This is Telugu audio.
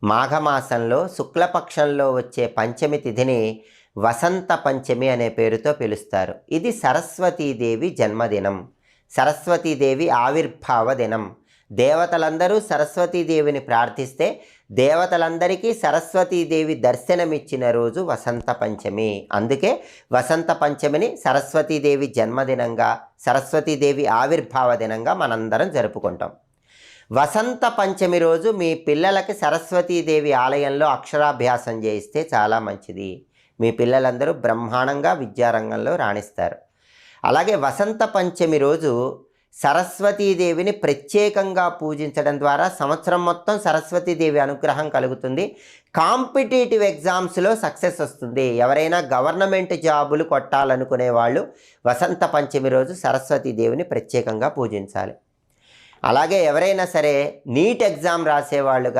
మాఘమాసంలో శుక్లపక్షంలో వచ్చే పంచమి తిథిని వసంత పంచమి అనే పేరుతో పిలుస్తారు. ఇది సరస్వతీదేవి జన్మదినం, సరస్వతీదేవి ఆవిర్భావ దినం. దేవతలందరూ సరస్వతీదేవిని ప్రార్థిస్తే దేవతలందరికీ సరస్వతీదేవి దర్శనమిచ్చిన రోజు వసంత పంచమి. అందుకే వసంత పంచమిని సరస్వతీదేవి జన్మదినంగా, సరస్వతీదేవి ఆవిర్భావ దినంగా మనందరం జరుపుకుంటాం. వసంత పంచమి రోజు మీ పిల్లలకి సరస్వతీదేవి ఆలయంలో అక్షరాభ్యాసం చేయిస్తే చాలా మంచిది. మీ పిల్లలందరూ బ్రహ్మాండంగా విద్యారంగంలో రాణిస్తారు. అలాగే వసంత పంచమి రోజు సరస్వతీదేవిని ప్రత్యేకంగా పూజించడం ద్వారా సంవత్సరం మొత్తం సరస్వతీదేవి అనుగ్రహం కలుగుతుంది. కాంపిటేటివ్ ఎగ్జామ్స్లో సక్సెస్ వస్తుంది. ఎవరైనా గవర్నమెంట్ జాబులు కొట్టాలనుకునే వాళ్ళు వసంత పంచమి రోజు సరస్వతీదేవిని ప్రత్యేకంగా పూజించాలి. అలాగే ఎవరైనా సరే నీట్ ఎగ్జామ్ రాసేవాళ్ళు